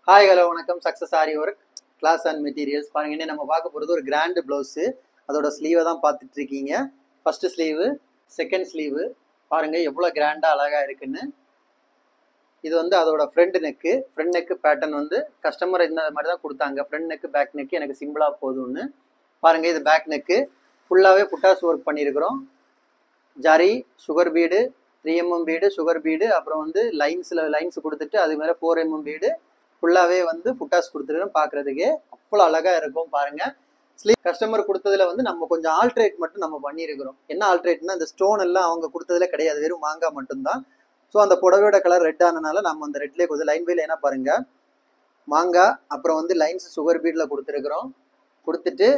Hi hello வணக்கம். Success aari work class and materials. பாருங்க, இன்னும் நம்ம பார்க்க போகிறது ஒரு கிராண்டு ப்ளவுஸு. அதோட ஸ்லீவை தான் பார்த்துட்டு இருக்கீங்க. ஃபர்ஸ்ட் ஸ்லீவு, செகண்ட் ஸ்லீவு பாருங்க எவ்வளோ கிராண்டாக அழகாக இருக்குன்னு. இது வந்து அதோட ஃப்ரண்ட் நெக்கு பேட்டர்ன் வந்து கஸ்டமர் இந்த மாதிரி தான் கொடுத்தாங்க. ஃப்ரண்ட் நெக்கு பேக் நெக்கு எனக்கு சிம்பிளாக போதும்னு. பாருங்க, இது பேக் நெக்கு ஃபுல்லாகவே புட்டாஸ் ஒர்க் பண்ணியிருக்கிறோம். Zari, sugar bead, 3mm bead, sugar bead, அப்புறம் வந்து லைன்ஸ் கொடுத்துட்டு அது மேலே 4mm பீடு ஃபுல்லாகவே வந்து புட்டாஸ் கொடுத்துருக்கோம். பார்க்குறதுக்கே அவ்வளோ அழகாக இருக்கும். பாருங்கள், ஸ்லீவ் கஸ்டமர் கொடுத்ததுல வந்து நம்ம கொஞ்சம் ஆல்ட்ரேட் மட்டும் நம்ம பண்ணியிருக்கிறோம். என்ன ஆல்ட்ரேட்னா, இந்த ஸ்டோன் எல்லாம் அவங்க கொடுத்ததுல கிடையாது, வெறும் மாங்காய் மட்டும்தான். ஸோ அந்த புடவையோட கலர் ரெட் ஆனதுனால நம்ம அந்த ரெட்லேயே கொடுத்து லைன் பையில் என்ன பாருங்கள், மாங்காய் அப்புறம் வந்து லைன்ஸ் சுகர் பீடில் கொடுத்துருக்குறோம். கொடுத்துட்டு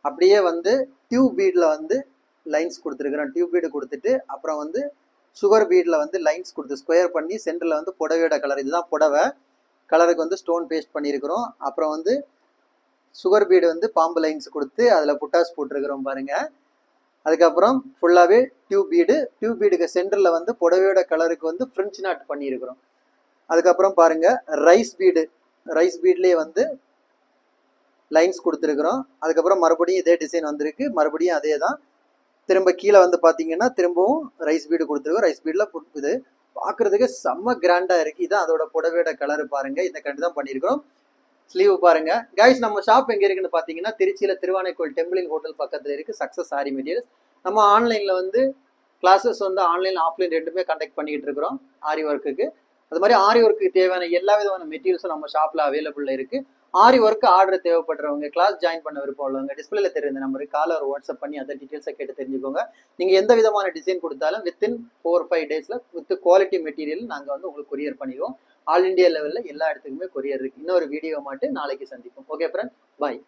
அப்படியே வந்து டியூப் பீடில் வந்து லைன்ஸ் கொடுத்துருக்குறோம். டியூப் பீடு கொடுத்துட்டு அப்புறம் வந்து சுகர் பீடில் வந்து லைன்ஸ் கொடுத்து ஸ்கொயர் பண்ணி சென்டரில் வந்து புடவையோட கலர், இதுதான் புடவை கலருக்கு வந்து ஸ்டோன் பேஸ்ட் பண்ணியிருக்கிறோம். அப்புறம் வந்து சுகர் பீடு வந்து பாம்பு லைன்ஸ் கொடுத்து அதில் புட்டாஸ் போட்டிருக்கிறோம் பாருங்க. அதுக்கப்புறம் ஃபுல்லாகவே டியூப் பீடுக்கு சென்டரில் வந்து புடவையோட கலருக்கு வந்து ஃப்ரெஞ்ச் நாட் பண்ணியிருக்கிறோம். அதுக்கப்புறம் பாருங்க, ரைஸ் பீட்லேயே வந்து லைன்ஸ் கொடுத்துருக்குறோம். அதுக்கப்புறம் மறுபடியும் இதே டிசைன் வந்திருக்கு, மறுபடியும் அதே தான். திரும்ப கீழே வந்து பார்த்தீங்கன்னா திரும்பவும் ரைஸ் பீடு கொடுத்துருக்கோம். ரைஸ் பீடில் இது பார்க்குறதுக்கு செம்ம கிராண்டாக இருக்குது. இதுதான் அதோட புடவையோட கலர் பாருங்கள். இந்த கண்டு தான் பண்ணியிருக்கிறோம். ஸ்லீவ் பாருங்க கைஸ். நம்ம ஷாப் எங்கே இருக்குன்னு பார்த்தீங்கன்னா, திருச்சியில் திருவானைக்கோயில் டெம்பிளின் ஹோட்டல் பக்கத்தில் இருக்குது சக்ஸஸ் ஆரி மெட்டீரியல்ஸ். நம்ம ஆன்லைனில் வந்து கிளாஸஸ் வந்து ஆன்லைன் ஆஃப்லைன் ரெண்டுமே கண்டக்ட் பண்ணிக்கிட்டு இருக்கிறோம் ஆரி ஒர்க்குக்கு. அது மாதிரி ஆரி ஒர்க்குக்கு தேவையான எல்லா விதமான மெட்டீரியல்ஸும் நம்ம ஷாப்பில் அவைலபிள் இருக்குது. ஆரி ஒர்க்கு ஆர்டர் தேவைப்படுறவங்க, கிளாஸ் ஜாயின் பண்ண விருப்பம் உள்ளவங்க, டிஸ்பிளேல தெரிந்த நம்பருக்கு கால் ஒரு வாட்ஸ்அப் பண்ணி அதை டீட்டெயில்ஸை கேட்டு தெரிஞ்சுக்கோங்க. நீங்கள் எந்த விதமான டிசைன் கொடுத்தாலும் வித்தின் 4-5 டேஸில் வித் குவாலிட்டி மெட்டீரியல் நாங்கள் வந்து உங்களுக்கு கொரியர் பண்ணிடுவோம். ஆல் இண்டியா லெவலில் எல்லா இடத்துக்குமே கொரியர் இருக்குது. இன்னொரு வீடியோ மட்டும் நாளைக்கு சந்திப்போம். ஓகே ஃப்ரெண்ட், பாய்.